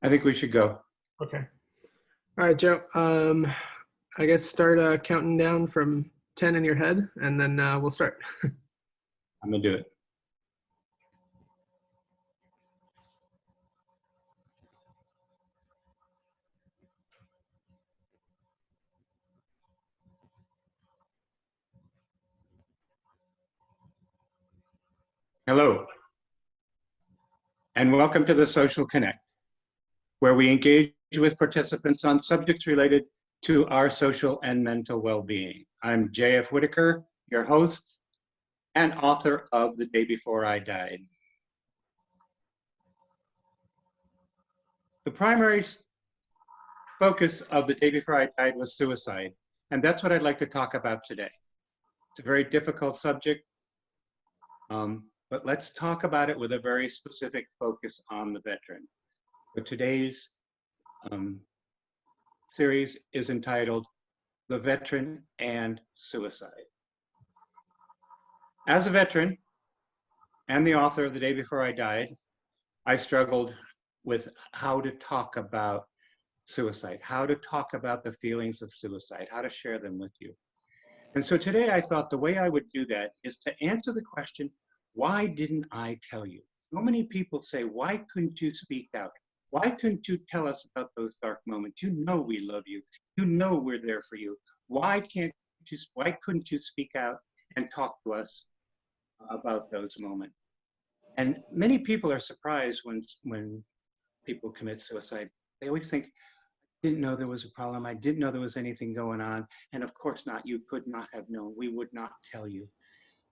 I think we should go. Okay. All right, Joe. I guess start counting down from 10 in your head, and then we'll start. I'm going to do it. Hello, and welcome to the Social Connect, where we engage with participants on subjects related to our social and mental well-being. I'm J.F. Whitaker, your host and author of The Day Before I Died. The primary focus of The Day Before I Died was suicide, and that's what I'd like to talk about today. It's a very difficult subject, but let's talk about it with a very specific focus on the veteran. So today's series is entitled The Veteran and Suicide. As a veteran and the author of The Day Before I Died, I struggled with how to talk about suicide, how to talk about the feelings of suicide, how to share them with you. And so today I thought the way I would do that is to answer the question, why didn't I tell you? So many people say, why couldn't you speak out? Why couldn't you tell us about those dark moments? You know we love you. You know we're there for you. Why couldn't you speak out and talk to us about those moments? And many people are surprised when people commit suicide. They always think, I didn't know there was a problem. I didn't know there was anything going on. And of course not, you could not have known. We would not tell you.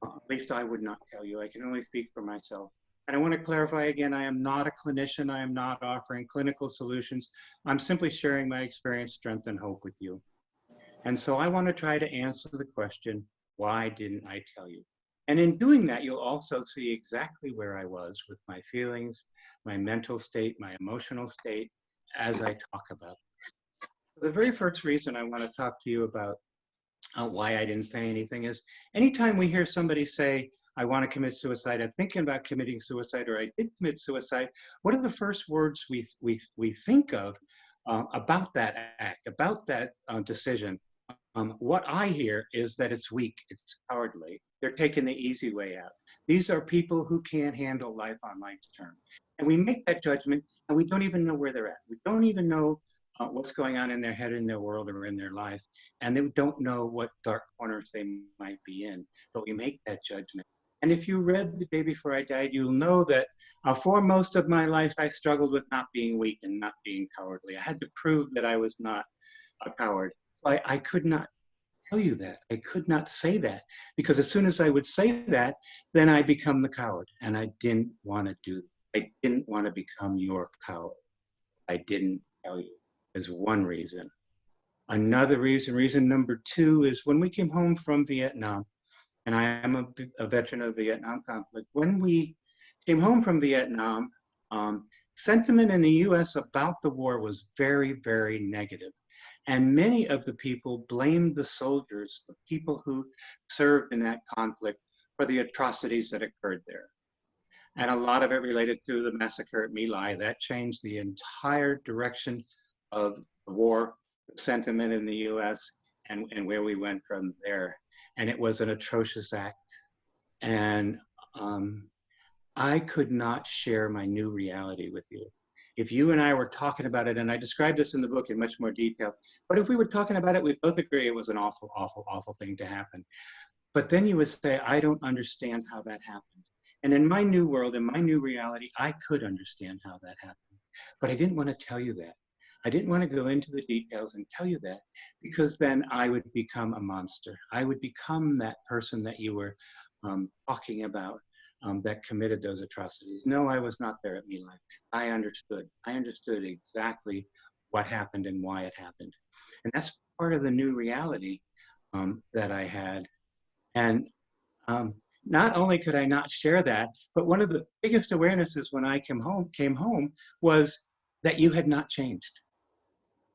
At least I would not tell you. I can only speak for myself. And I want to clarify again, I am not a clinician. I am not offering clinical solutions. I'm simply sharing my experience, strength, and hope with you. And so I want to try to answer the question, why didn't I tell you? And in doing that, you'll also see exactly where I was with my feelings, my mental state, my emotional state, as I talk about it. The very first reason I want to talk to you about why I didn't say anything is anytime we hear somebody say, I want to commit suicide, I'm thinking about committing suicide, or I did commit suicide, what are the first words we think of about that act, about that decision? What I hear is that it's weak, it's cowardly. They're taking the easy way out. These are people who can't handle life on life's terms. And we make that judgment and we don't even know where they're at. We don't even know what's going on in their head, in their world, or in their life. And they don't know what dark corners they might be in, but we make that judgment. And if you read The Day Before I Died, you'll know that for most of my life, I struggled with not being weak and not being cowardly. I had to prove that I was not a coward. I could not tell you that. I could not say that, because as soon as I would say that, then I become the coward. And I didn't want to do that. I didn't want to become your coward. I didn't tell you. Is one reason. Another reason number two, is when we came home from Vietnam, and I am a veteran of the Vietnam conflict. When we came home from Vietnam, sentiment in the US about the war was very, very negative. And many of the people blamed the soldiers, the people who served in that conflict, for the atrocities that occurred there. And a lot of it related to the massacre at My Lai. That changed the entire direction of the war, the sentiment in the US, and where we went from there. And it was an atrocious act. And I could not share my new reality with you. If you and I were talking about it, and I described this in the book in much more detail, but if we were talking about it, we both agree it was an awful, awful, awful thing to happen. But then you would say, I don't understand how that happened. And in my new world, in my new reality, I could understand how that happened. But I didn't want to tell you that. I didn't want to go into the details and tell you that, because then I would become a monster. I would become that person that you were talking about that committed those atrocities. No, I was not there at My Lai. I understood. I understood exactly what happened and why it happened. And that's part of the new reality that I had. And not only could I not share that, but one of the biggest awarenesses when I came home was that you had not changed.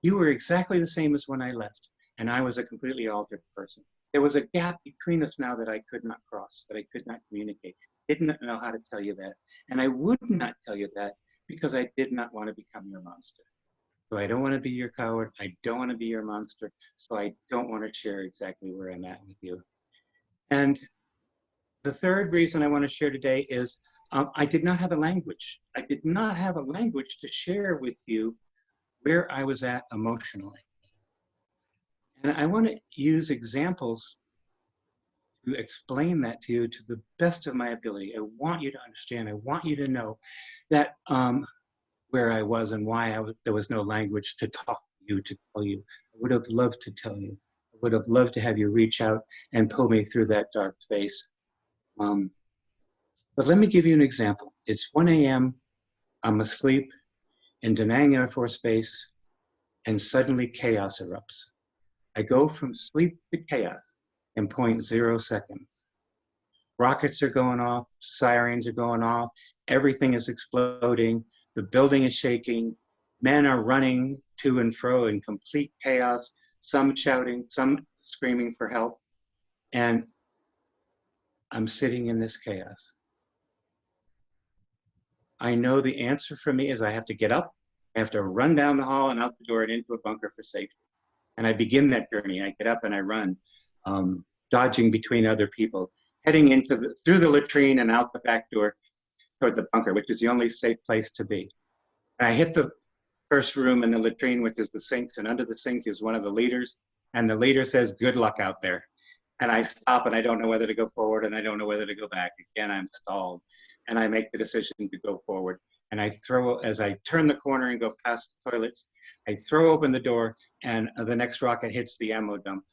You were exactly the same as when I left, and I was a completely altered person. There was a gap between us now that I could not cross, that I could not communicate. Didn't know how to tell you that. And I would not tell you that because I did not want to become your monster. So I don't want to be your coward. I don't want to be your monster. So I don't want to share exactly where I'm at with you. And the third reason I want to share today is I did not have a language. I did not have a language to share with you where I was at emotionally. And I want to use examples to explain that to you to the best of my ability. I want you to understand. I want you to know that where I was and why there was no language to talk to you, to tell you. I would have loved to tell you. I would have loved to have you reach out and pull me through that dark space. But let me give you an example. It's 1 a.m. I'm asleep in Da Nang Air Force Base, and suddenly chaos erupts. I go from sleep to chaos in 0.0 seconds. Rockets are going off, sirens are going off, everything is exploding, the building is shaking, men are running to and fro in complete chaos, some shouting, some screaming for help, and I'm sitting in this chaos. I know the answer for me is I have to get up, I have to run down the hall and out the door and into a bunker for safety. And I begin that journey. I get up and I run, dodging between other people, heading through the latrine and out the back door toward the bunker, which is the only safe place to be. And I hit the first room in the latrine, which is the sinks, and under the sink is one of the leaders. And the leader says, "Good luck out there." And I stop and I don't know whether to go forward and I don't know whether to go back. Again, I'm stalled. And I make the decision to go forward. And as I turn the corner and go past the toilets, I throw open the door and the next rocket hits the ammo dump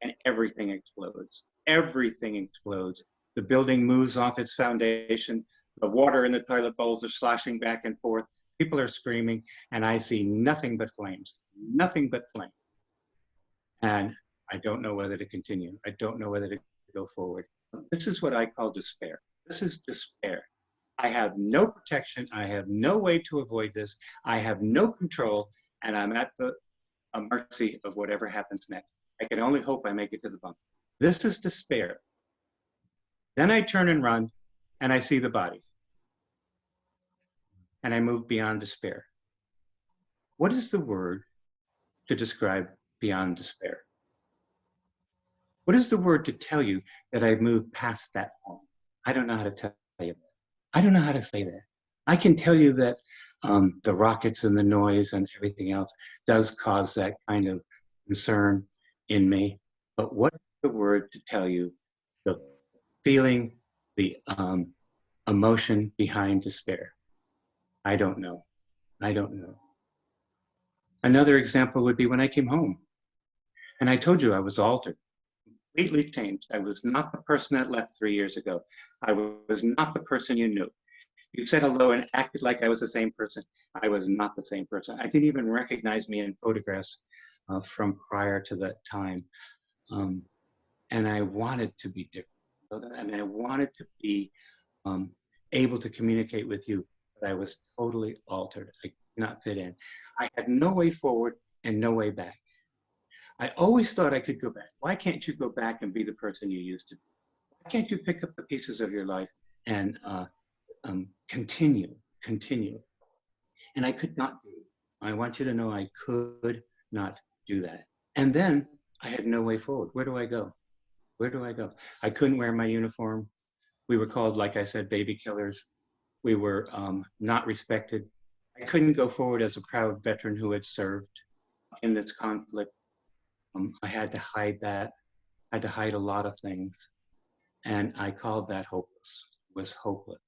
and everything explodes. Everything explodes. The building moves off its foundation. The water in the toilet bowls are sloshing back and forth. People are screaming, and I see nothing but flames, nothing but flame. And I don't know whether to continue. I don't know whether to go forward. This is what I call despair. This is despair. I have no protection. I have no way to avoid this. I have no control, and I'm at the mercy of whatever happens next. I can only hope I make it to the bunker. This is despair. Then I turn and run, and I see the body. And I move beyond despair. What is the word to describe beyond despair? What is the word to tell you that I've moved past that point? I don't know how to tell you that. I don't know how to say that. I can tell you that the rockets and the noise and everything else does cause that kind of concern in me. But what is the word to tell you the feeling, the emotion behind despair? I don't know. I don't know. Another example would be when I came home. And I told you I was altered, completely changed. I was not the person that left 3 years ago. I was not the person you knew. You said hello and acted like I was the same person. I was not the same person. I didn't even recognize me in photographs from prior to that time. And I wanted to be different. And I wanted to be able to communicate with you, but I was totally altered. I could not fit in. I had no way forward and no way back. I always thought I could go back. Why can't you go back and be the person you used to be? Why can't you pick up the pieces of your life and continue? And I could not do it. I want you to know I could not do that. And then I had no way forward. Where do I go? Where do I go? I couldn't wear my uniform. We were called, like I said, baby killers. We were not respected. I couldn't go forward as a proud veteran who had served in this conflict. I had to hide that. I had to hide a lot of things. And I called that hopeless. It was hopeless.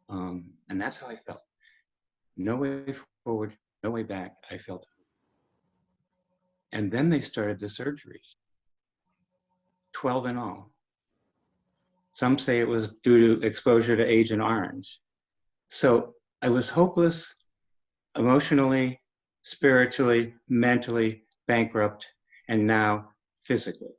And that's how I felt. No way forward, no way back. I felt. And then they started the surgeries, 12 in all. Some say it was due to exposure to Agent Orange. So I was hopeless, emotionally, spiritually, mentally, bankrupt, and now physically.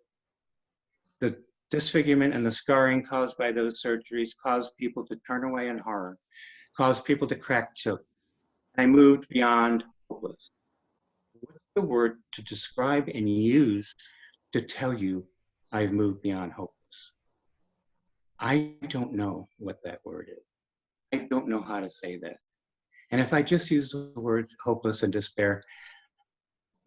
The disfigurement and the scarring caused by those surgeries caused people to turn away in horror, caused people to crack jokes. I moved beyond hopeless. What's the word to describe and use to tell you I've moved beyond hopeless? I don't know what that word is. I don't know how to say that. And if I just use the word hopeless and despair,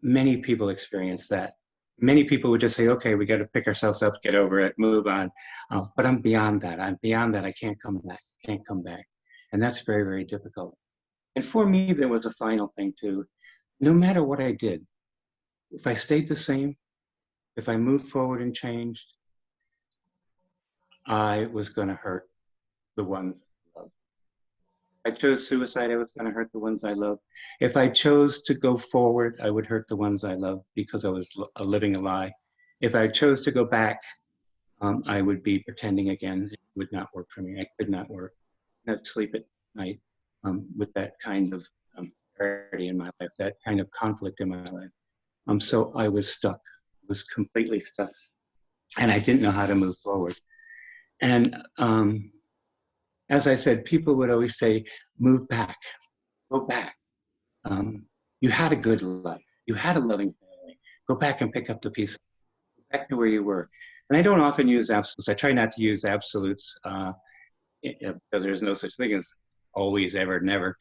many people experience that. Many people would just say, okay, we got to pick ourselves up, get over it, move on. But I'm beyond that. I'm beyond that. I can't come back. Can't come back. And that's very, very difficult. And for me, there was a final thing too. No matter what I did, if I stayed the same, if I moved forward and changed, I was going to hurt the ones I loved. If I chose suicide, I was going to hurt the ones I love. If I chose to go forward, I would hurt the ones I love because I was living a lie. If I chose to go back, I would be pretending again. It would not work for me. I could not work. I'd sleep at night with that kind of clarity in my life, that kind of conflict in my life. So I was stuck, was completely stuck, and I didn't know how to move forward. And as I said, people would always say, move back, go back. You had a good life. You had a loving family. Go back and pick up the pieces. Go back to where you were. And I don't often use absolutes. I try not to use absolutes because there's no such thing as always, ever, never.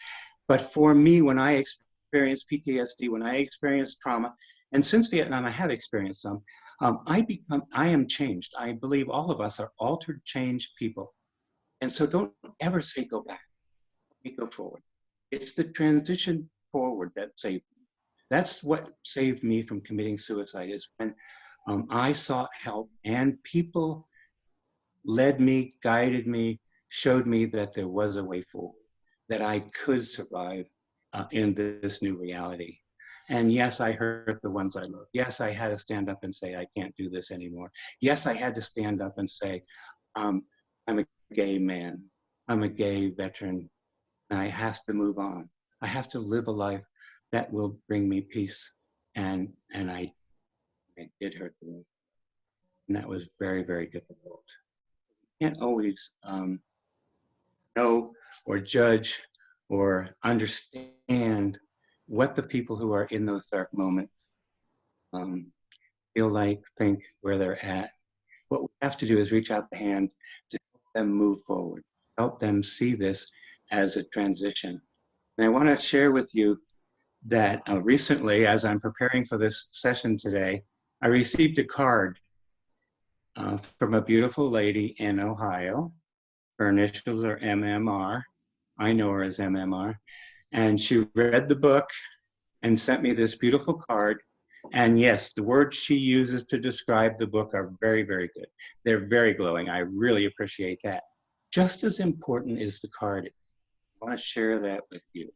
But for me, when I experienced PTSD, when I experienced trauma, and since Vietnam, I have experienced some, I am changed. I believe all of us are altered, changed people. And so don't ever say go back. We go forward. It's the transition forward that saved me. That's what saved me from committing suicide, is when I sought help and people led me, guided me, showed me that there was a way forward, that I could survive in this new reality. And yes, I hurt the ones I love. Yes, I had to stand up and say, I can't do this anymore. Yes, I had to stand up and say, I'm a gay man. I'm a gay veteran. And I have to move on. I have to live a life that will bring me peace. And I did hurt the ones. And that was very, very difficult. You can't always know or judge or understand what the people who are in those dark moments feel like, think, where they're at. What we have to do is reach out the hand to help them move forward, help them see this as a transition. And I want to share with you that recently, as I'm preparing for this session today, I received a card from a beautiful lady in Ohio. Her initials are MMR. I know her as MMR. And she read the book and sent me this beautiful card. And yes, the words she uses to describe the book are very, very good. They're very glowing. I really appreciate that. Just as important is the card. I want to share that with you.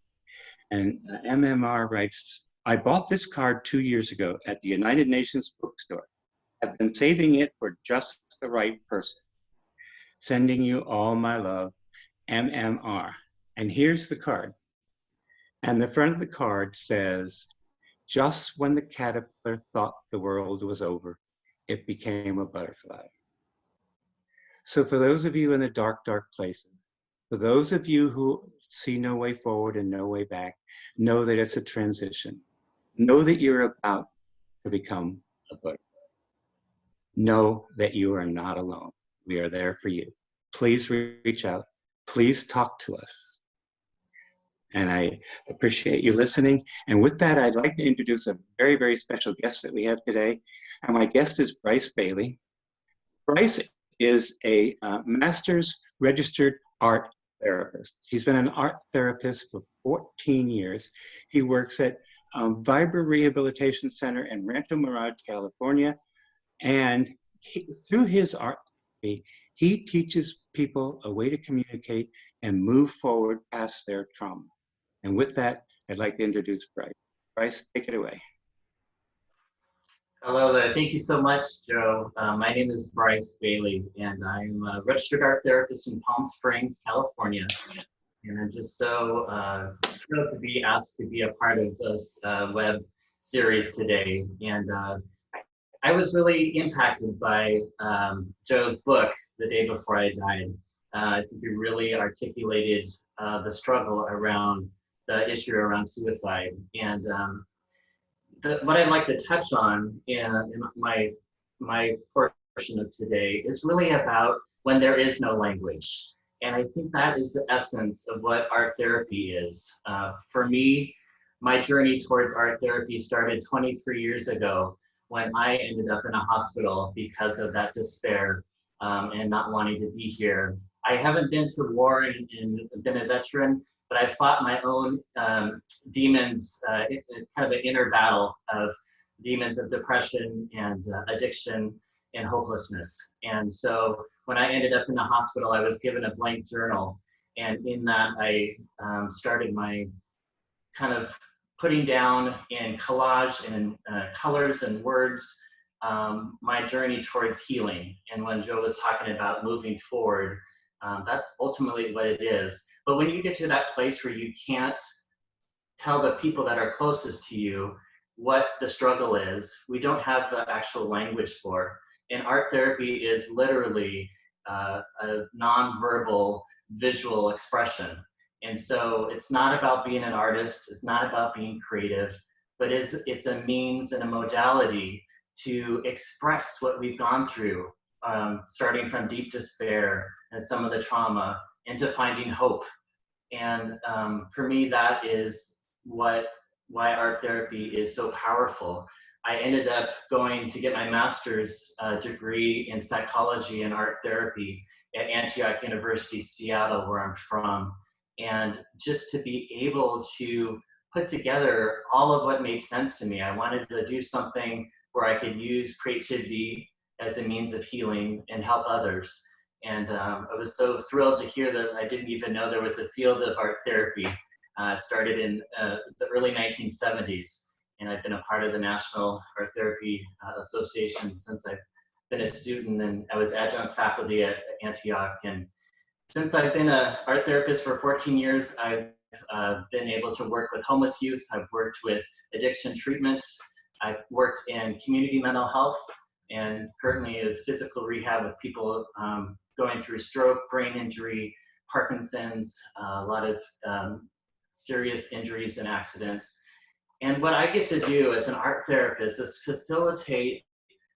And MMR writes, I bought this card 2 years ago at the United Nations bookstore. I've been saving it for just the right person. Sending you all my love, MMR. And here's the card. And the front of the card says, just when the caterpillar thought the world was over, it became a butterfly. So for those of you in the dark, dark places, for those of you who see no way forward and no way back, know that it's a transition. Know that you're about to become a butterfly. Know that you are not alone. We are there for you. Please reach out. Please talk to us. And I appreciate you listening. And with that, I'd like to introduce a very, very special guest that we have today. And my guest is Bryce Bailey. Bryce is a master's registered art therapist. He's been an art therapist for 14 years. He works at Vibra Rehabilitation Center in Rancho Mirage, California. And through his art therapy, he teaches people a way to communicate and move forward past their trauma. And with that, I'd like to introduce Bryce. Bryce, take it away. Hello there. Thank you so much, Joe. My name is Bryce Bailey, and I'm a registered art therapist in Palm Springs, California. And I'm just so thrilled to be asked to be a part of this web series today. And I was really impacted by Joe's book, The Day Before I Died. I think you really articulated the struggle around the issue around suicide. And what I'd like to touch on in my portion of today is really about when there is no language. And I think that is the essence of what art therapy is. For me, my journey towards art therapy started 23 years ago when I ended up in a hospital because of that despair and not wanting to be here. I haven't been to war and been a veteran, but I fought my own demons, kind of an inner battle of demons of depression and addiction and hopelessness. And so when I ended up in the hospital, I was given a blank journal. And in that, I started my kind of putting down in collage and colors and words my journey towards healing. And when Joe was talking about moving forward, that's ultimately what it is. But when you get to that place where you can't tell the people that are closest to you what the struggle is, we don't have the actual language for. And art therapy is literally a nonverbal visual expression. And so it's not about being an artist, it's not about being creative, but it's a means and a modality to express what we've gone through, starting from deep despair and some of the trauma into finding hope. And for me, that is why art therapy is so powerful. I ended up going to get my master's degree in psychology and art therapy at Antioch University, Seattle, where I'm from. And just to be able to put together all of what made sense to me, I wanted to do something where I could use creativity as a means of healing and help others. And I was so thrilled to hear that I didn't even know there was a field of art therapy. It started in the early 1970s, and I've been a part of the National Art Therapy Association since I've been a student, and I was adjunct faculty at Antioch. And since I've been an art therapist for 14 years, I've been able to work with homeless youth. I've worked with addiction treatment. I've worked in community mental health, and currently in physical rehab with people going through stroke, brain injury, Parkinson's, a lot of serious injuries and accidents. And what I get to do as an art therapist is facilitate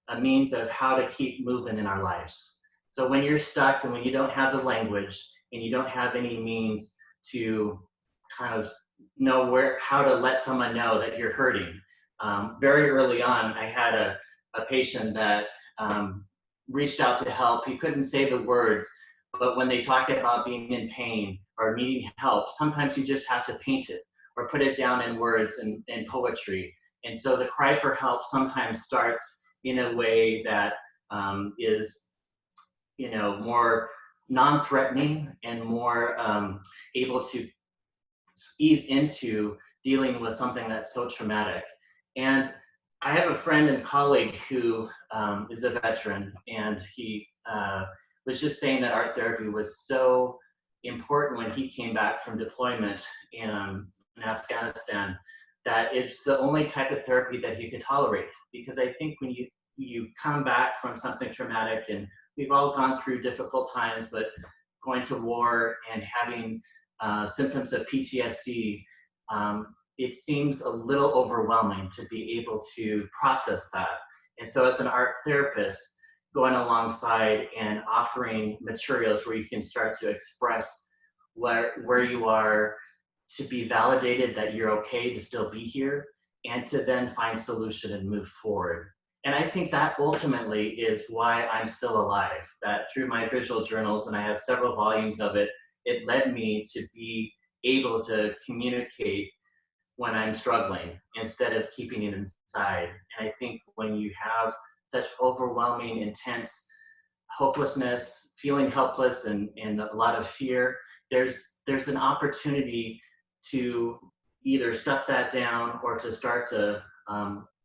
a means of how to keep moving in our lives. So when you're stuck and when you don't have the language and you don't have any means to kind of know how to let someone know that you're hurting. Very early on, I had a patient that reached out to help. He couldn't say the words, but when they talk about being in pain or needing help, sometimes you just have to paint it or put it down in words and poetry. And so the cry for help sometimes starts in a way that is, more non-threatening and more able to ease into dealing with something that's so traumatic. And I have a friend and colleague who is a veteran, and he was just saying that art therapy was so important when he came back from deployment in Afghanistan, that it's the only type of therapy that he could tolerate. Because I think when you come back from something traumatic, and we've all gone through difficult times, but going to war and having symptoms of PTSD, it seems a little overwhelming to be able to process that. And so as an art therapist, going alongside and offering materials where you can start to express where you are, to be validated that you're okay to still be here, and to then find solution and move forward. And I think that ultimately is why I'm still alive, that through my visual journals, and I have several volumes of it, it led me to be able to communicate when I'm struggling instead of keeping it inside. And I think when you have such overwhelming, intense hopelessness, feeling helpless, and a lot of fear, there's an opportunity to either stuff that down or to start to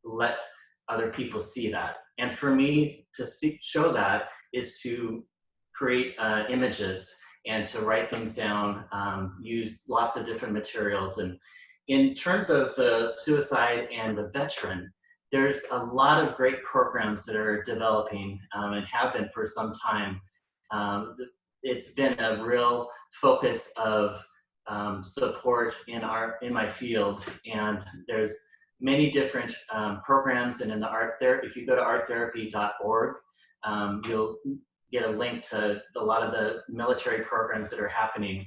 let other people see that. And for me to show that is to create images and to write things down, use lots of different materials. And in terms of the suicide and the veteran, there's a lot of great programs that are developing and have been for some time. It's been a real focus of support in my field, and there's many different programs. And in the art therapy, if you go to arttherapy.org, get a link to a lot of the military programs that are happening,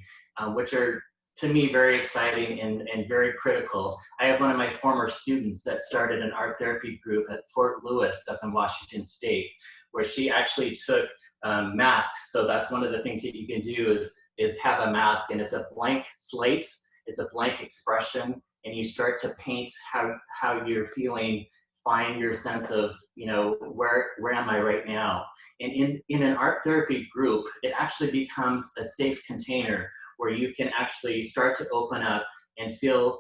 which are, to me, very exciting and very critical. I have one of my former students that started an art therapy group at Fort Lewis up in Washington State, where she actually took masks. So that's one of the things that you can do is have a mask, and it's a blank slate, it's a blank expression, and you start to paint how you're feeling, find your sense of, you know, where am I right now? And in an art therapy group, it actually becomes a safe container where you can actually start to open up and feel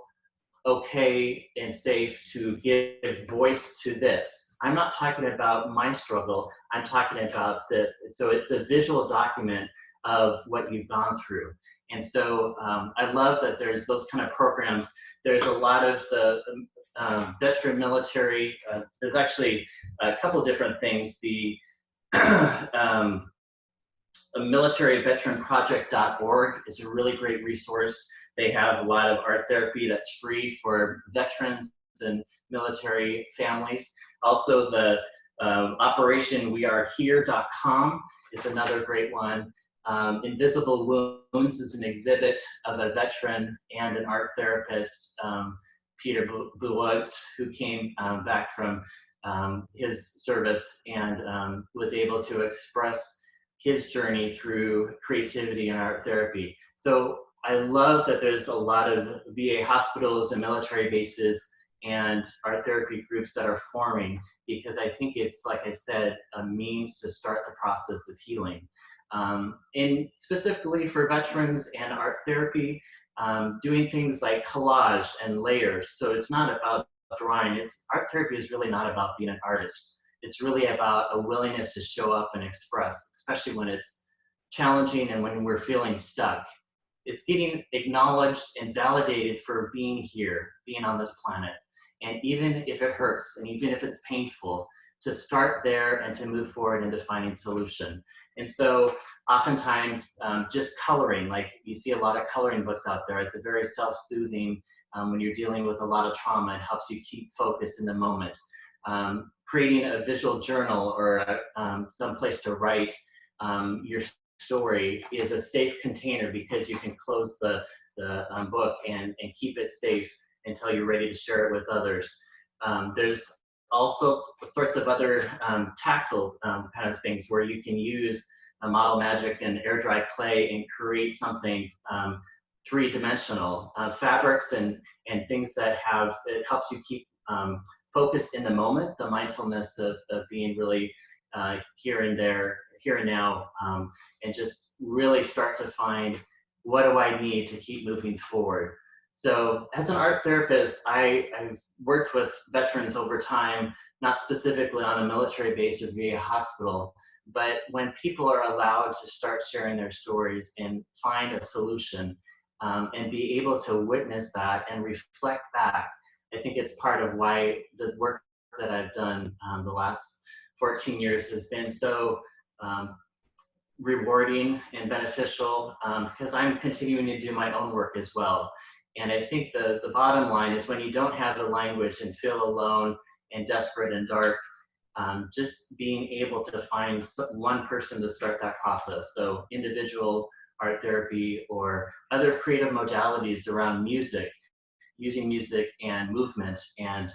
okay and safe to give voice to this. I'm not talking about my struggle, I'm talking about this. So it's a visual document of what you've gone through. And so I love that there's those kind of programs. There's a lot of the veteran military, there's actually a couple different things. The militaryveteranproject.org is a really great resource. They have a lot of art therapy that's free for veterans and military families. Also, the operationwearehere.com is another great one. Invisible Wounds is an exhibit of a veteran and an art therapist, Peter Buot, who came back from his service and was able to express his journey through creativity and art therapy. So I love that there's a lot of VA hospitals and military bases and art therapy groups that are forming, because I think it's, like I said, a means to start the process of healing. And specifically for veterans and art therapy, doing things like collage and layers. So it's not about drawing. Art therapy is really not about being an artist. It's really about a willingness to show up and express, especially when it's challenging and when we're feeling stuck. It's getting acknowledged and validated for being here, being on this planet. And even if it hurts, and even if it's painful, to start there and to move forward into finding solution. And so oftentimes just coloring, like you see a lot of coloring books out there, it's a very self-soothing when you're dealing with a lot of trauma. It helps you keep focused in the moment. Creating a visual journal or some place to write your story is a safe container, because you can close the book and keep it safe until you're ready to share it with others. There's all sorts of other tactile kind of things where you can use model magic and air dry clay and create something three-dimensional. Fabrics and things that it helps you keep focused in the moment, the mindfulness of being really here and there, here and now, and just really start to find, what do I need to keep moving forward? So as an art therapist, I've worked with veterans over time, not specifically on a military base or VA hospital, but when people are allowed to start sharing their stories and find a solution and be able to witness that and reflect back, I think it's part of why the work that I've done the last 14 years has been so rewarding and beneficial, because I'm continuing to do my own work as well. And I think the bottom line is, when you don't have the language and feel alone and desperate and dark, just being able to find one person to start that process. So individual art therapy or other creative modalities around music, using music and movement and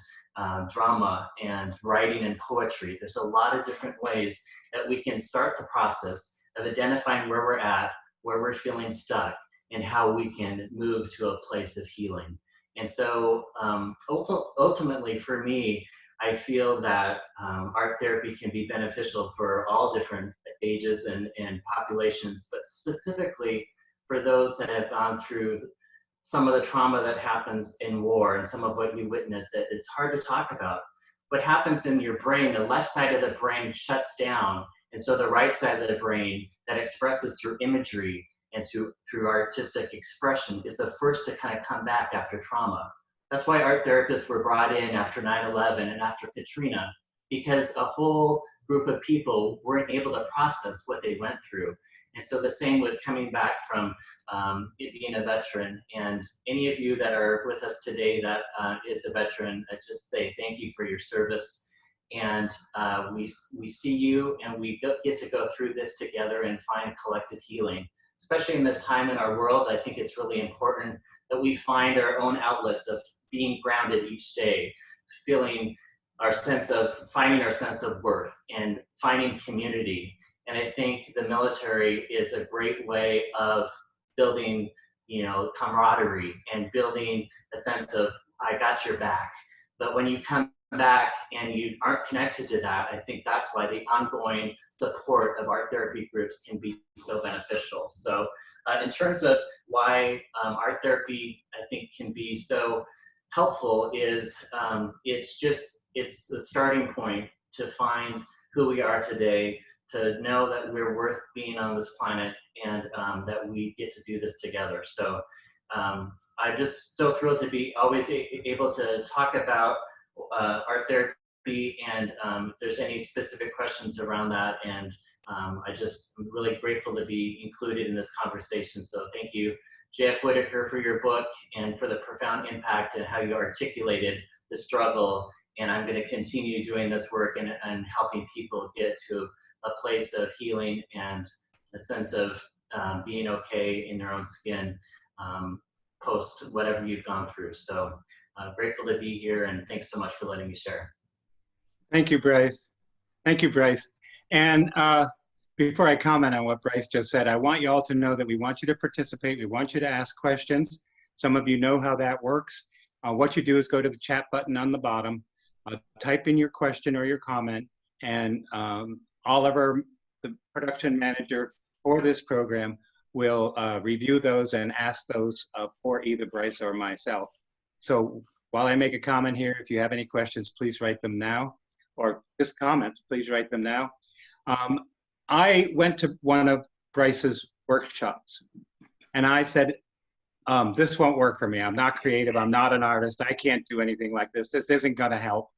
drama and writing and poetry. There's a lot of different ways that we can start the process of identifying where we're at, where we're feeling stuck, and how we can move to a place of healing. And so ultimately for me, I feel that art therapy can be beneficial for all different ages and populations, but specifically for those that have gone through some of the trauma that happens in war and some of what you witness, that it's hard to talk about. What happens in your brain, the left side of the brain shuts down, and so the right side of the brain that expresses through imagery and through artistic expression is the first to kind of come back after trauma. That's why art therapists were brought in after 9/11 and after Katrina, because a whole group of people weren't able to process what they went through. And so the same with coming back from being a veteran. And any of you that are with us today that is a veteran, I just say thank you for your service. and we see you, and we get to go through this together and find collective healing. Especially in this time in our world, I think it's really important that we find our own outlets of being grounded each day, feeling finding our sense of worth and finding community. And I think the military is a great way of building, camaraderie and building a sense of, I got your back. But when you come back and you aren't connected to that, I think that's why the ongoing support of art therapy groups can be so beneficial. So in terms of why art therapy, I think, can be so helpful is it's the starting point to find who we are today, to know that we're worth being on this planet, and that we get to do this together. So I'm just so thrilled to be always able to talk about art therapy, and if there's any specific questions around that, and I'm really grateful to be included in this conversation. So thank you, J.F. Whitaker, for your book and for the profound impact and how you articulated the struggle. And I'm going to continue doing this work and helping people get to a place of healing and a sense of being okay in their own skin post whatever you've gone through. So grateful to be here, and thanks so much for letting me share. Thank you, Bryce. Thank you, Bryce. And before I comment on what Bryce just said, I want you all to know that we want you to participate. We want you to ask questions. Some of you know how that works. What you do is go to the chat button on the bottom, type in your question or your comment, and Oliver, the production manager for this program, will review those and ask those for either Bryce or myself. So while I make a comment here, if you have any questions, please write them now, or just comment, please write them now. I went to one of Bryce's workshops, and I said, this won't work for me. I'm not creative. I'm not an artist. I can't do anything like this. This isn't going to help.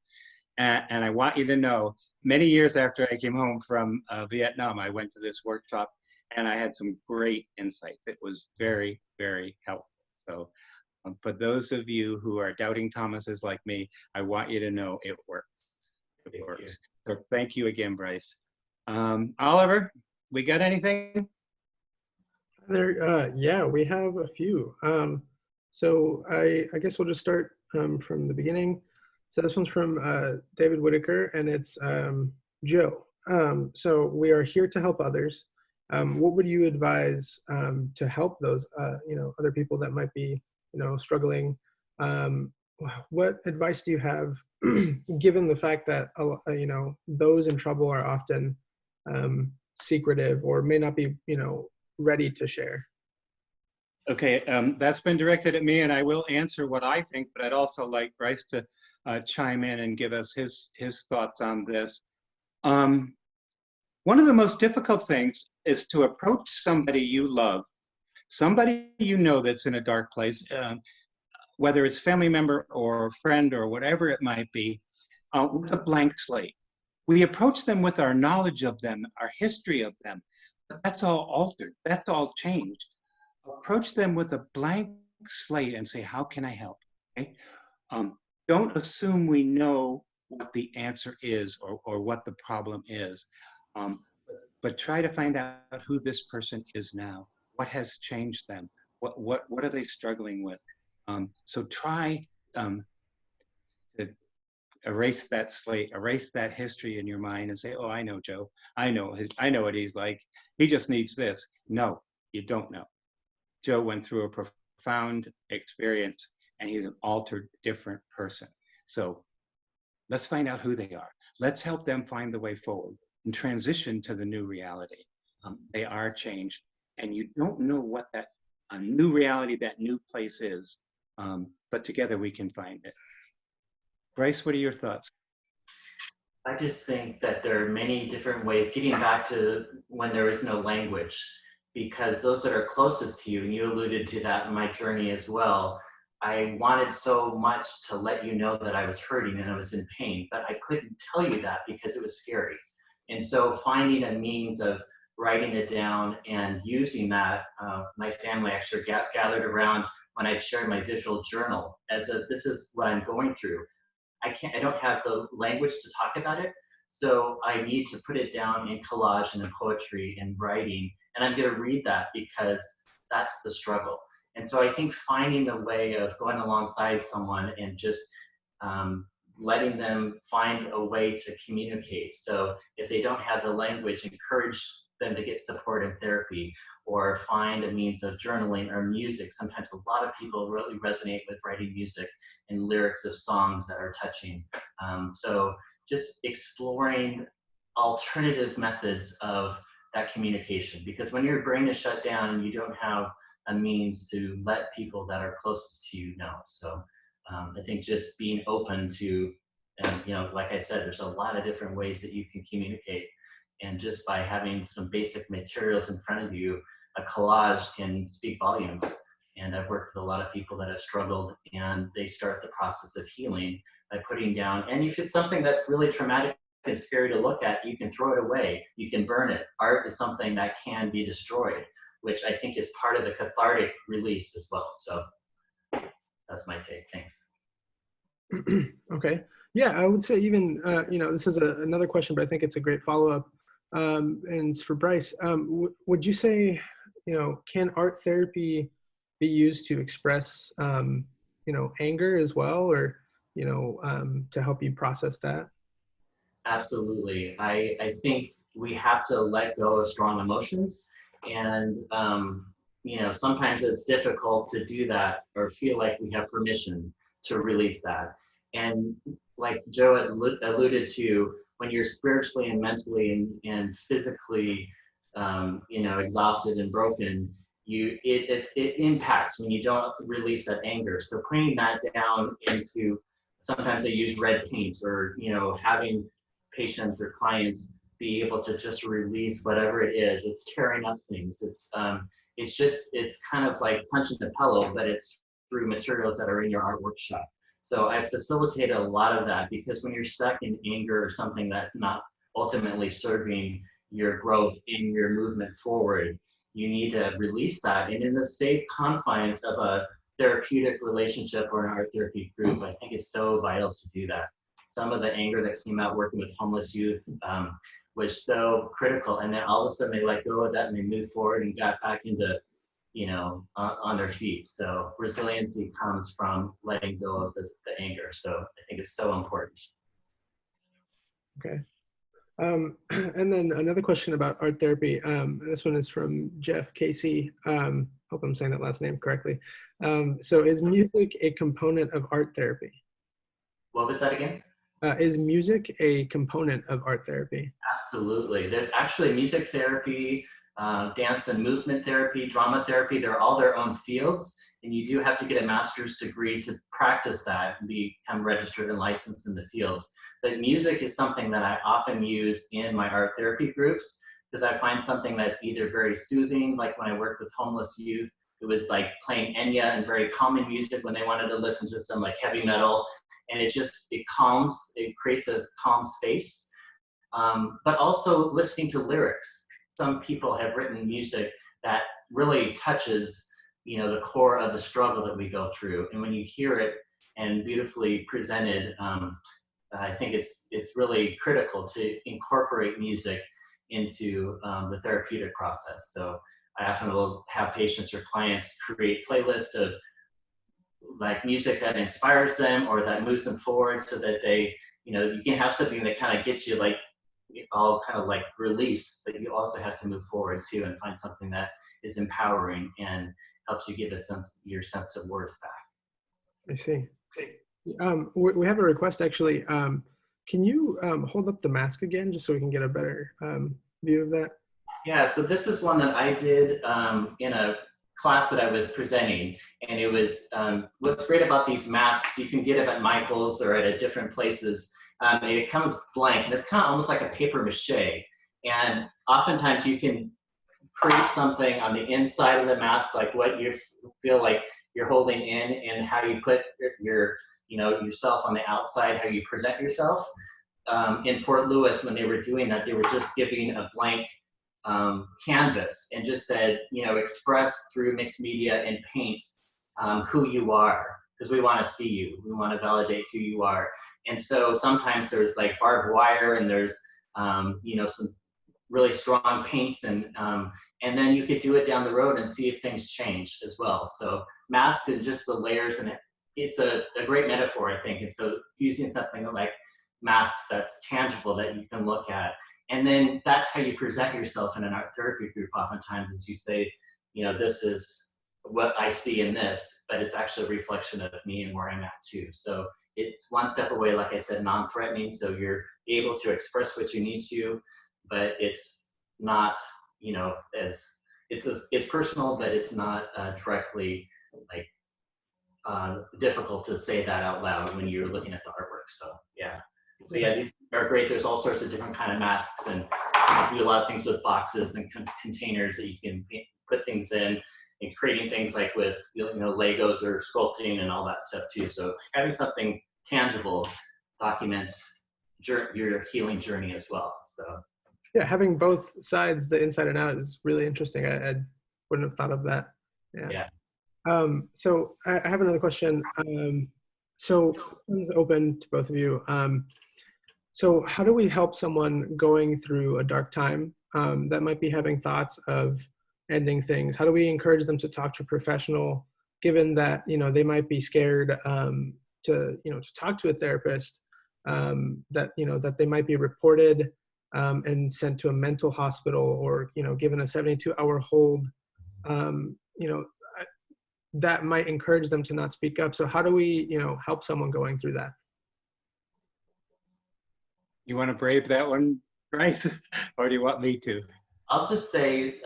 And I want you to know, many years after I came home from Vietnam, I went to this workshop, and I had some great insights. It was very, very helpful. So for those of you who are doubting Thomases like me, I want you to know it works. It works. So thank you again, Bryce. Oliver, we got anything? Yeah, we have a few. So I guess we'll just start from the beginning. So this one's from David Whitaker, and it's Joe. So we are here to help others. What would you advise to help those other people that might be struggling? What advice do you have, given the fact that those in trouble are often secretive or may not be ready to share? Okay, that's been directed at me, and I will answer what I think, but I'd also like Bryce to chime in and give us his thoughts on this. One of the most difficult things is to approach somebody you love, somebody you know that's in a dark place, whether it's family member or friend or whatever it might be, with a blank slate. We approach them with our knowledge of them, our history of them, but that's all altered, that's all changed. Approach them with a blank slate and say, how can I help? Okay? Don't assume we know what the answer is or what the problem is, but try to find out who this person is now. What has changed them? What are they struggling with? So try to erase that slate, erase that history in your mind and say, oh, I know Joe. I know what he's like. He just needs this. No, you don't know. Joe went through a profound experience, and he's an altered, different person. So let's find out who they are. Let's help them find the way forward and transition to the new reality. They are changed, and you don't know what that new reality, that new place is, but together we can find it. Bryce, what are your thoughts? I just think that there are many different ways, getting back to when there is no language, because those that are closest to you, and you alluded to that in my journey as well, I wanted so much to let you know that I was hurting and I was in pain, but I couldn't tell you that because it was scary. And so finding a means of writing it down and using that, my family actually gathered around when I shared my visual journal as this is what I'm going through. I don't have the language to talk about it. So I need to put it down in collage and in poetry and writing. And I'm going to read that because that's the struggle. And so I think finding the way of going alongside someone and just letting them find a way to communicate. So if they don't have the language, encourage them to get support in therapy, or find a means of journaling or music. Sometimes a lot of people really resonate with writing music and lyrics of songs that are touching. So just exploring alternative methods of that communication, because when your brain is shut down and you don't have a means to let people that are closest to you know. So I think just being open to, you know, like I said, there's a lot of different ways that you can communicate. And just by having some basic materials in front of you, a collage can speak volumes. And I've worked with a lot of people that have struggled, and they start the process of healing by putting down. And if it's something that's really traumatic and scary to look at, you can throw it away. You can burn it. Art is something that can be destroyed, which I think is part of the cathartic release as well. So that's my take. Thanks. Okay. Yeah, I would say even, you know, this is another question, but I think it's a great follow-up. And it's for Bryce. Would you say, you know, can art therapy be used to express, you know, anger as well, or, you know, to help you process that? Absolutely. I think we have to let go of strong emotions. And, you know, sometimes it's difficult to do that or feel like we have permission to release that. And like Joe alluded to, when you're spiritually and mentally and physically, you know, exhausted and broken, it impacts when you don't release that anger. So putting that down into, sometimes I use red paint, or, you know, having patients or clients be able to just release whatever it is. It's tearing up things. It's kind of like punching the pillow, but it's through materials that are in your art workshop. So I facilitate a lot of that, because when you're stuck in anger or something that's not ultimately serving your growth in your movement forward, you need to release that. And in the safe confines of a therapeutic relationship or an art therapy group, I think it's so vital to do that. Some of the anger that came out working with homeless youth was so critical. And then all of a sudden they let go of that and they moved forward and got back into, you know, on their feet. So resiliency comes from letting go of the anger. So I think it's so important. Okay. And then another question about art therapy. This one is from Jeff Casey. Hope I'm saying that last name correctly. So is music a component of art therapy? What was that again? Is music a component of art therapy? Absolutely. There's actually music therapy, dance and movement therapy, drama therapy. They're all their own fields. And you do have to get a master's degree to practice that and become registered and licensed in the fields. But music is something that I often use in my art therapy groups, because I find something that's either very soothing, like when I worked with homeless youth, it was like playing Enya and very calming music when they wanted to listen to some like heavy metal. And it calms, it creates a calm space. But also listening to lyrics. Some people have written music that really touches, you know, the core of the struggle that we go through. And when you hear it and beautifully presented, I think it's really critical to incorporate music into the therapeutic process. So I often will have patients or clients create playlists of like music that inspires them or that moves them forward, so that they, you know, you can have something that kind of gets you like all kind of like release, but you also have to move forward too and find something that is empowering and helps you get your sense of worth back. I see. We have a request actually. Can you hold up the mask again, just so we can get a better view of that? Yeah, so this is one that I did in a class that I was presenting, and it was, what's great about these masks, you can get them at Michael's or at different places, and it comes blank, and it's kind of almost like a paper mache, and oftentimes you can create something on the inside of the mask, like what you feel like you're holding in, and how you put your, you know, yourself on the outside, how you present yourself. In Fort Lewis, when they were doing that, they were just giving a blank canvas and just said, you know, express through mixed media and paint who you are. because we want to see you. We want to validate who you are. And so sometimes there's like barbed wire, and there's some really strong paints, and then you could do it down the road and see if things change as well. So mask is just the layers, and it's a great metaphor, I think. And so using something like masks that's tangible that you can look at, and then that's how you present yourself in an art therapy group. Oftentimes, is you say, this is what I see in this, but it's actually a reflection of me and where I'm at too. So it's one step away, like I said, non-threatening. So you're able to express what you need to, but it's not, it's personal, but it's not directly like difficult to say that out loud when you're looking at the artwork. So yeah. So yeah, these are great. There's all sorts of different kind of masks, and do a lot of things with boxes and containers that you can put things in, and creating things like with Legos or sculpting and all that stuff too. So having something tangible documents your healing journey as well. So yeah, having both sides, the inside and out, is really interesting. I wouldn't have thought of that. Yeah. So I have another question. So it's open to both of you. So how do we help someone going through a dark time that might be having thoughts of ending things? How do we encourage them to talk to a professional, given that they might be scared to talk to a therapist, that they might be reported and sent to a mental hospital, or given a 72-hour hold? That might encourage them to not speak up. So how do we help someone going through that? You want to brave that one, Bryce? Or do you want me to? I'll just say,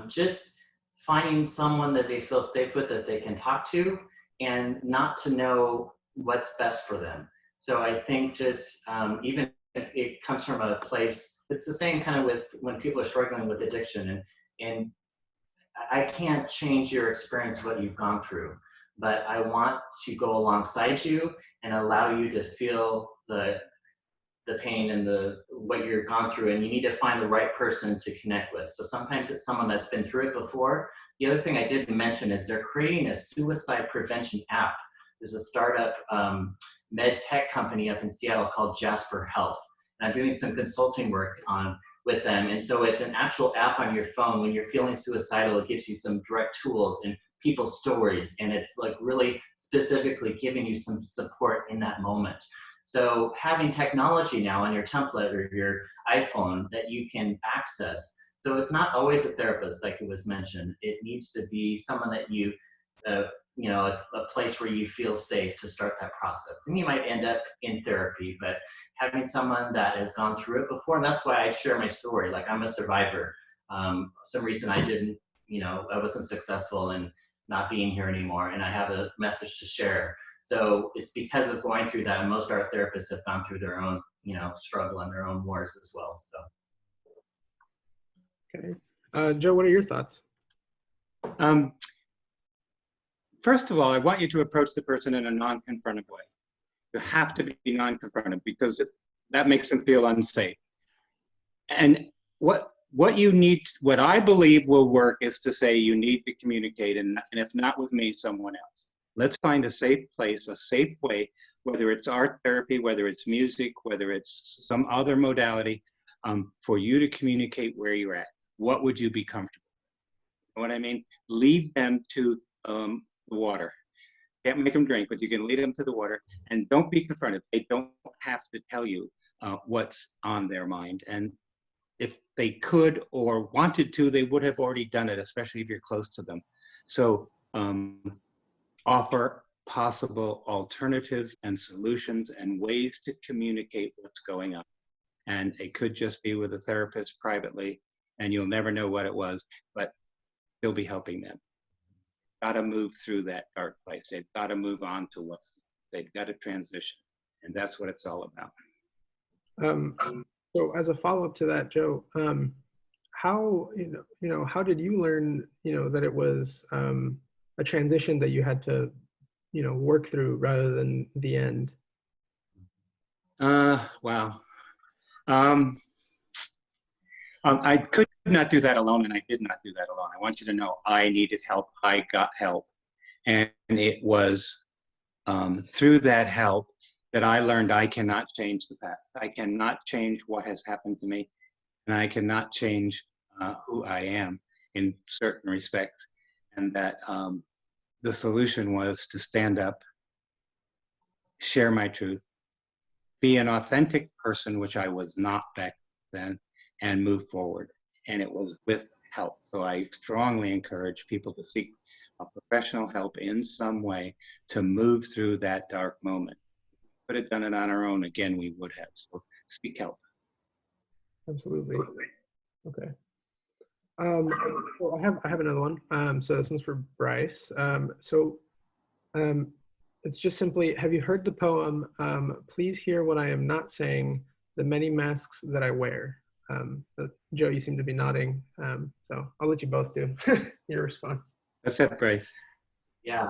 just finding someone that they feel safe with, that they can talk to, and not to know what's best for them. So I think just even if it comes from a place, it's the same kind of with when people are struggling with addiction, and I can't change your experience of what you've gone through, but I want to go alongside you and allow you to feel the pain and what you're gone through, and you need to find the right person to connect with. So sometimes it's someone that's been through it before. The other thing I didn't mention is they're creating a suicide prevention app. There's a startup med tech company up in Seattle called Jasper Health, and I'm doing some consulting work with them. And so it's an actual app on your phone. When you're feeling suicidal, it gives you some direct tools and people's stories, and it's like really specifically giving you some support in that moment. So having technology now on your template or your iPhone that you can access. So it's not always a therapist, like it was mentioned. It needs to be someone that a place where you feel safe to start that process. And you might end up in therapy, but having someone that has gone through it before, and that's why I share my story. Like, I'm a survivor. Some reason I didn't, I wasn't successful in not being here anymore, and I have a message to share. So it's because of going through that, and most art therapists have gone through their own, struggle and their own wars as well. So. Okay. Joe, what are your thoughts? First of all, I want you to approach the person in a non-confrontive way. You have to be non-confrontive, because that makes them feel unsafe. And what I believe will work is to say you need to communicate, and if not with me, someone else. Let's find a safe place, a safe way, whether it's art therapy, whether it's music, whether it's some other modality, for you to communicate where you're at. What would you be comfortable with? You know what I mean? Lead them to the water. Can't make them drink, but you can lead them to the water, and don't be confronted. They don't have to tell you what's on their mind. And if they could or wanted to, they would have already done it, especially if you're close to them. So offer possible alternatives and solutions and ways to communicate what's going on. And it could just be with a therapist privately, and you'll never know what it was, but you'll be helping them. Got to move through that dark place. They've got to move on to they've got to transition. And that's what it's all about. So as a follow-up to that, Joe, how did you learn, that it was a transition that you had to, work through rather than the end? Wow. I could not do that alone, and I did not do that alone. I want you to know I needed help. I got help, and it was through that help that I learned I cannot change the past. I cannot change what has happened to me, and I cannot change who I am in certain respects. And that the solution was to stand up, share my truth, be an authentic person, which I was not back then, and move forward. And it was with help. So I strongly encourage people to seek a professional help in some way to move through that dark moment. If we could have done it on our own, again, we would have. So seek help. Absolutely. Okay. Well, I have another one. So this one's for Bryce. It's just simply, have you heard the poem, Please Hear What I Am Not Saying, The Many Masks That I Wear? But Joe, you seem to be nodding. So I'll let you both do your response. That's it, Bryce. Yeah,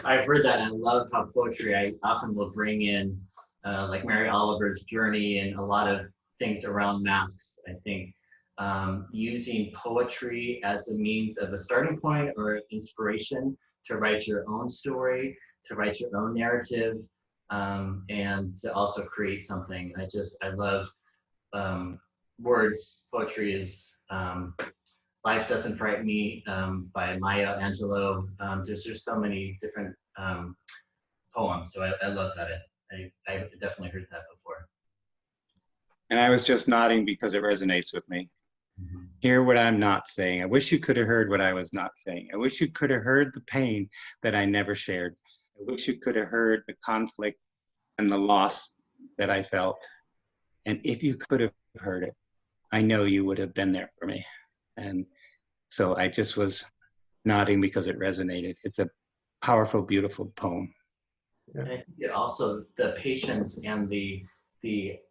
I've heard that, and I love how poetry, I often will bring in like Mary Oliver's journey and a lot of things around masks. I think using poetry as a means of a starting point or inspiration to write your own story, to write your own narrative, and to also create something. I love words. Poetry is Life Doesn't Frighten Me by Maya Angelou. There's just so many different poems. So I love that. I definitely heard that before. And I was just nodding because it resonates with me. Mm-hmm. Hear what I'm not saying. I wish you could have heard what I was not saying. I wish you could have heard the pain that I never shared. I wish you could have heard the conflict and the loss that I felt. And if you could have heard it, I know you would have been there for me. And so I just was nodding because it resonated. It's a powerful, beautiful poem. Yeah. And I think it also, the patience and the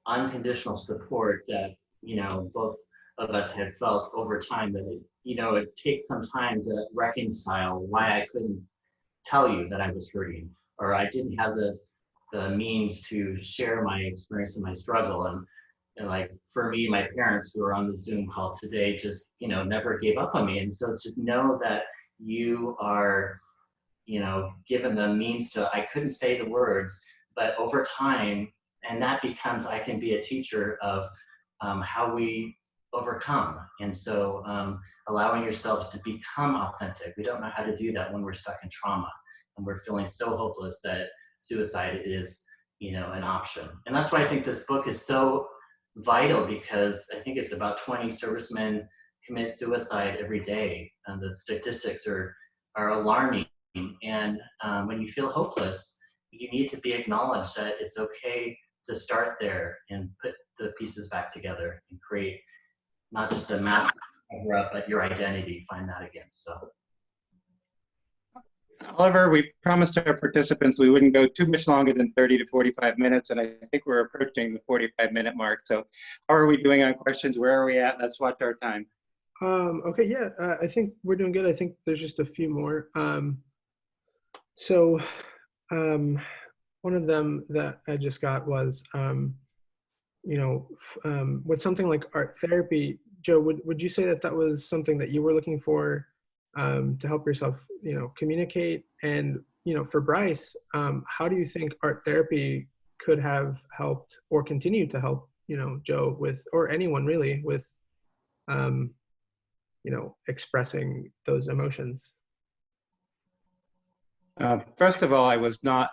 unconditional support that, both of us had felt over time, that it takes some time to reconcile why I couldn't tell you that I was hurting, or I didn't have the means to share my experience and my struggle. And like for me, my parents who are on the Zoom call today just, never gave up on me. And so to know that you are, given the means to, I couldn't say the words, but over time, and that becomes, I can be a teacher of how we overcome. And so allowing yourself to become authentic. We don't know how to do that when we're stuck in trauma and we're feeling so hopeless that suicide is, an option. And that's why I think this book is so vital, because I think it's about 20 servicemen commit suicide every day. And the statistics are alarming. And when you feel hopeless, you need to be acknowledged that it's okay to start there and put the pieces back together and create not just a mask cover up, but your identity, find that again. So. Oliver, we promised our participants we wouldn't go too much longer than 30 to 45 minutes, and I think we're approaching the 45-minute mark. So how are we doing on questions? Where are we at? Let's watch our time. Okay, yeah, I think we're doing good. I think there's just a few more. One of them that I just got was, with something like art therapy, Joe, would you say that was something that you were looking for to help yourself, communicate? And, for Bryce, how do you think art therapy could have helped or continue to help, Joe with, or anyone really, with, expressing those emotions? First of all, I was not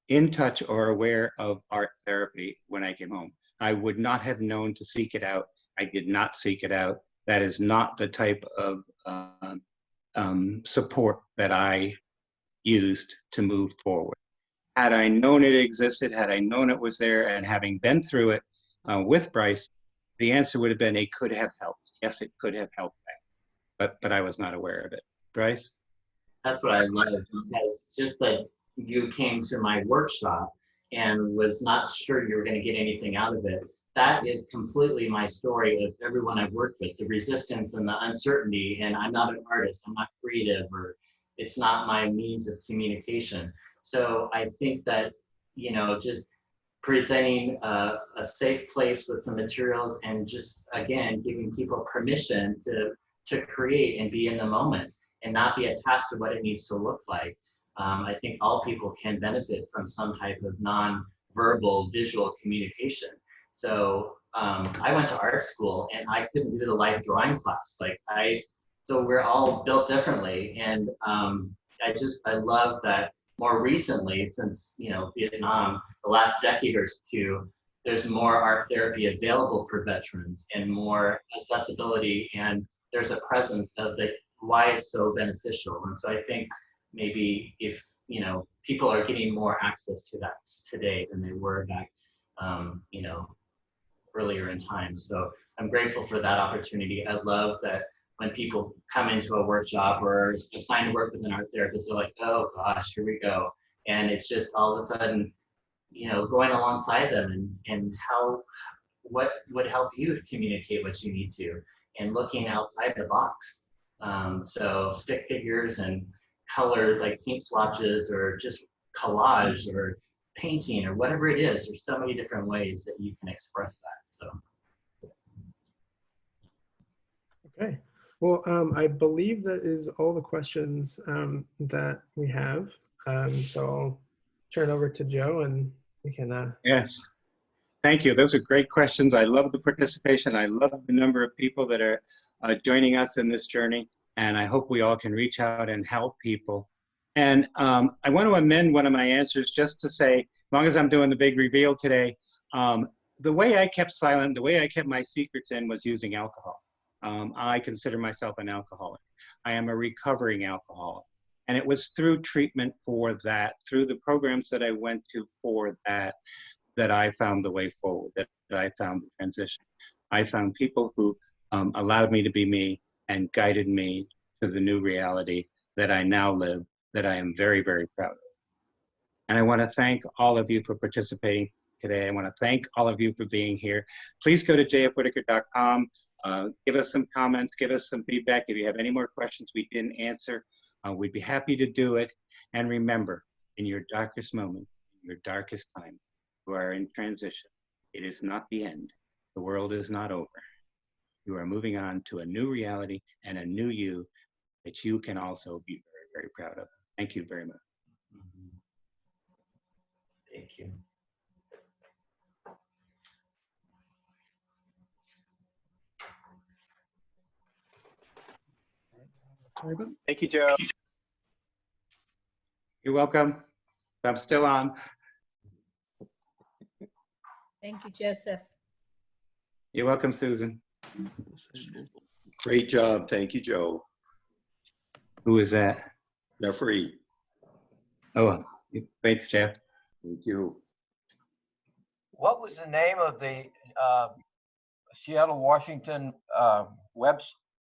in touch or aware of art therapy when I came home. I would not have known to seek it out. I did not seek it out. That is not the type of support that I used to move forward. Had I known it existed, had I known it was there, and having been through it with Bryce, the answer would have been it could have helped. Yes, it could have helped, but I was not aware of it. Bryce? That's what I love, because just that you came to my workshop and was not sure you were going to get anything out of it. That is completely my story of everyone I've worked with, the resistance and the uncertainty. And I'm not an artist, I'm not creative, or it's not my means of communication. So I think that, just presenting a safe place with some materials and just, again, giving people permission to create and be in the moment and not be attached to what it needs to look like. I think all people can benefit from some type of non-verbal visual communication. So I went to art school and I couldn't do the life drawing class. So we're all built differently. And I love that more recently, since, Vietnam, the last decade or two, there's more art therapy available for veterans and more accessibility, and there's a presence of why it's so beneficial. And so I think maybe if, people are getting more access to that today than they were back, earlier in time. So I'm grateful for that opportunity. I love that when people come into a workshop or assigned to work with an art therapist, they're like, oh gosh, here we go. And it's just all of a sudden, going alongside them and what would help you to communicate what you need to, and looking outside the box. So stick figures and color, like paint swatches, or just collage or painting or whatever it is. There's so many different ways that you can express that. So. Okay. Well, I believe that is all the questions that we have. So I'll turn it over to Joe and we can. Yes. Thank you. Those are great questions. I love the participation. I love the number of people that are joining us in this journey. And I hope we all can reach out and help people. And I want to amend one of my answers just to say, as long as I'm doing the big reveal today, the way I kept silent, the way I kept my secrets in was using alcohol. I consider myself an alcoholic. I am a recovering alcoholic. And it was through treatment for that, through the programs that I went to for that, that I found the way forward, that I found the transition. I found people who allowed me to be me and guided me to the new reality that I now live, that I am very, very proud of. And I want to thank all of you for participating today. I want to thank all of you for being here. Please go to jfwhitaker.com. Give us some comments, give us some feedback. If you have any more questions we didn't answer, we'd be happy to do it. And remember, in your darkest moments, in your darkest time, you are in transition. It is not the end. The world is not over. You are moving on to a new reality and a new you that you can also be very, very proud of. Thank you very much. Thank you. Thank you, Joe. You're welcome. I'm still on. Thank you, Joseph. You're welcome, Susan. Great job. Thank you, Joe. Who is that? Jeffrey. Oh, thanks, Jeff. Thank you. What was the name of the Seattle, Washington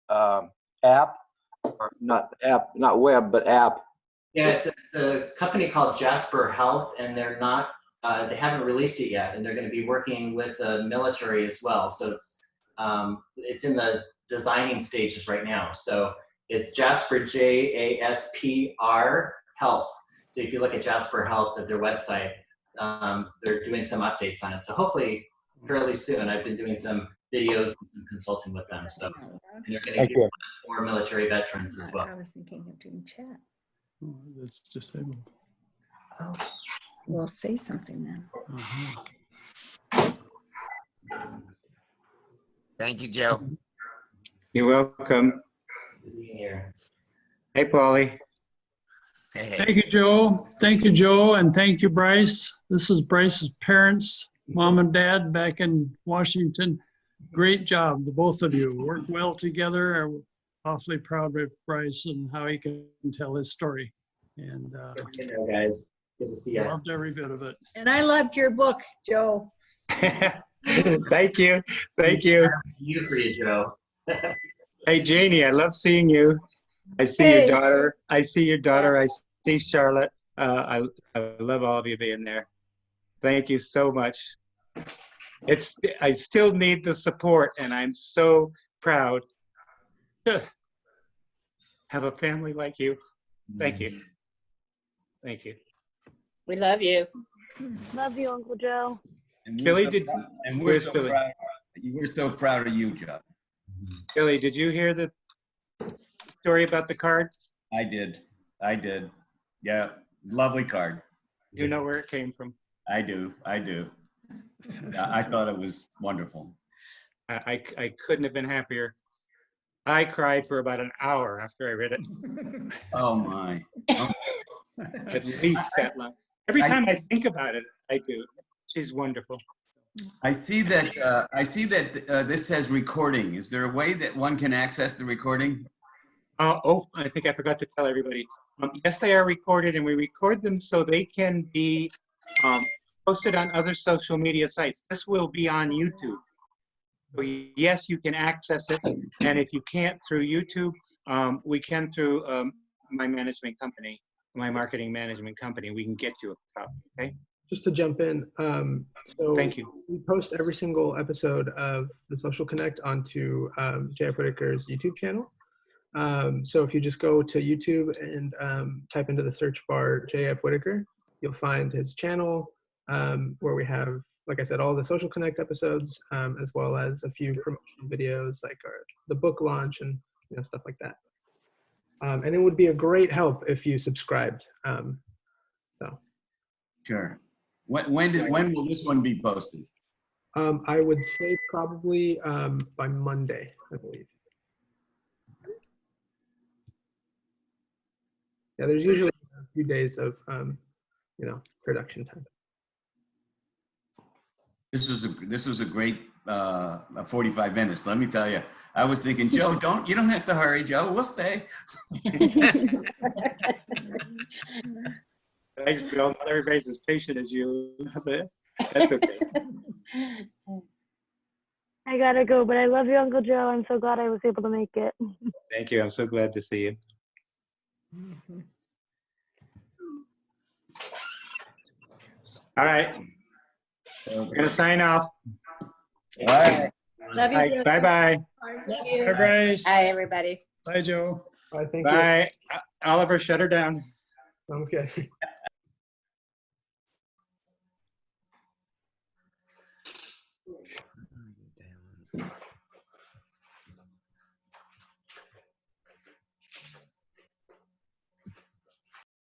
app? Or not app, not web, but app. Yeah, it's a company called Jasper Health, and they're not, they haven't released it yet, and they're going to be working with the military as well. So it's in the designing stages right now. So it's Jasper, JASPR Health. So if you look at Jasper Health at their website, they're doing some updates on it. So hopefully fairly soon. I've been doing some videos and some consulting with them. So and they're going to give for military veterans as well. I was thinking of doing chat. Oh, that's disabled. Oh, we'll say something then. Thank you, Joe. You're welcome. Good being here. Hey, Paulie. Hey, Thank you, Joe. Thank you, Joe, and thank you, Bryce. This is Bryce's parents, mom and dad back in Washington. Great job, the both of you. Worked well together. I'm awfully proud of Bryce and how he can tell his story. And Good to know, guys. Good to see you. loved every bit of it. And I loved your book, Joe. Thank you. Thank you. You for you, Joe. Hey, Janie, I love seeing you. I see Hey. your daughter. I see your daughter. I see Charlotte. I love all of you being there. Thank you so much. I still need the support, and I'm so proud to have a family like you. Thank you. Thank you. We love you. Love you, Uncle Joe. And Billy, we're so Billy? proud. We're so proud of you, Joe. Billy, did you hear the story about the card? I did. Yeah. Lovely card. You know where it came from. I do. I do. I thought it was wonderful. I couldn't have been happier. I cried for about an hour after I read it. Oh my. At least that long. Every time I think about it, I do. She's wonderful. I see that. This says recording. Is there a way that one can access the recording? I think I forgot to tell everybody. Yes, they are recorded, and we record them so they can be posted on other social media sites. This will be on YouTube. So yes, you can access it, and if you can't through YouTube, we can through my management company, my marketing management company. We can get you a copy. Okay. Just to jump in, so Thank you. we post every single episode of the Social Connect onto J.F. Whitaker's YouTube channel. So if you just go to YouTube and type into the search bar J.F. Whitaker, you'll find his channel where we have, like I said, all the Social Connect episodes, as well as a few promotion videos like the book launch and stuff like that. And it would be a great help if you subscribed. Sure. When will this one be posted? I would say probably by Monday, I believe. Yeah, there's usually a few days of production time. This was a great 45 minutes. Let me tell you. I was thinking, Joe, you don't have to hurry, Joe. We'll stay. Thanks, Bill. Not everybody's as patient as you. That's okay. I gotta go, but I love you, Uncle Joe. I'm so glad I was able to make it. Thank you. I'm so glad to see you. All right. We're going to sign off. All right. Love you. Joe. Bye-bye. Love you. Bye, Bryce. Bye, everybody. Bye, Joe. Thank you. Bye. Oliver, shut her down. Sounds good.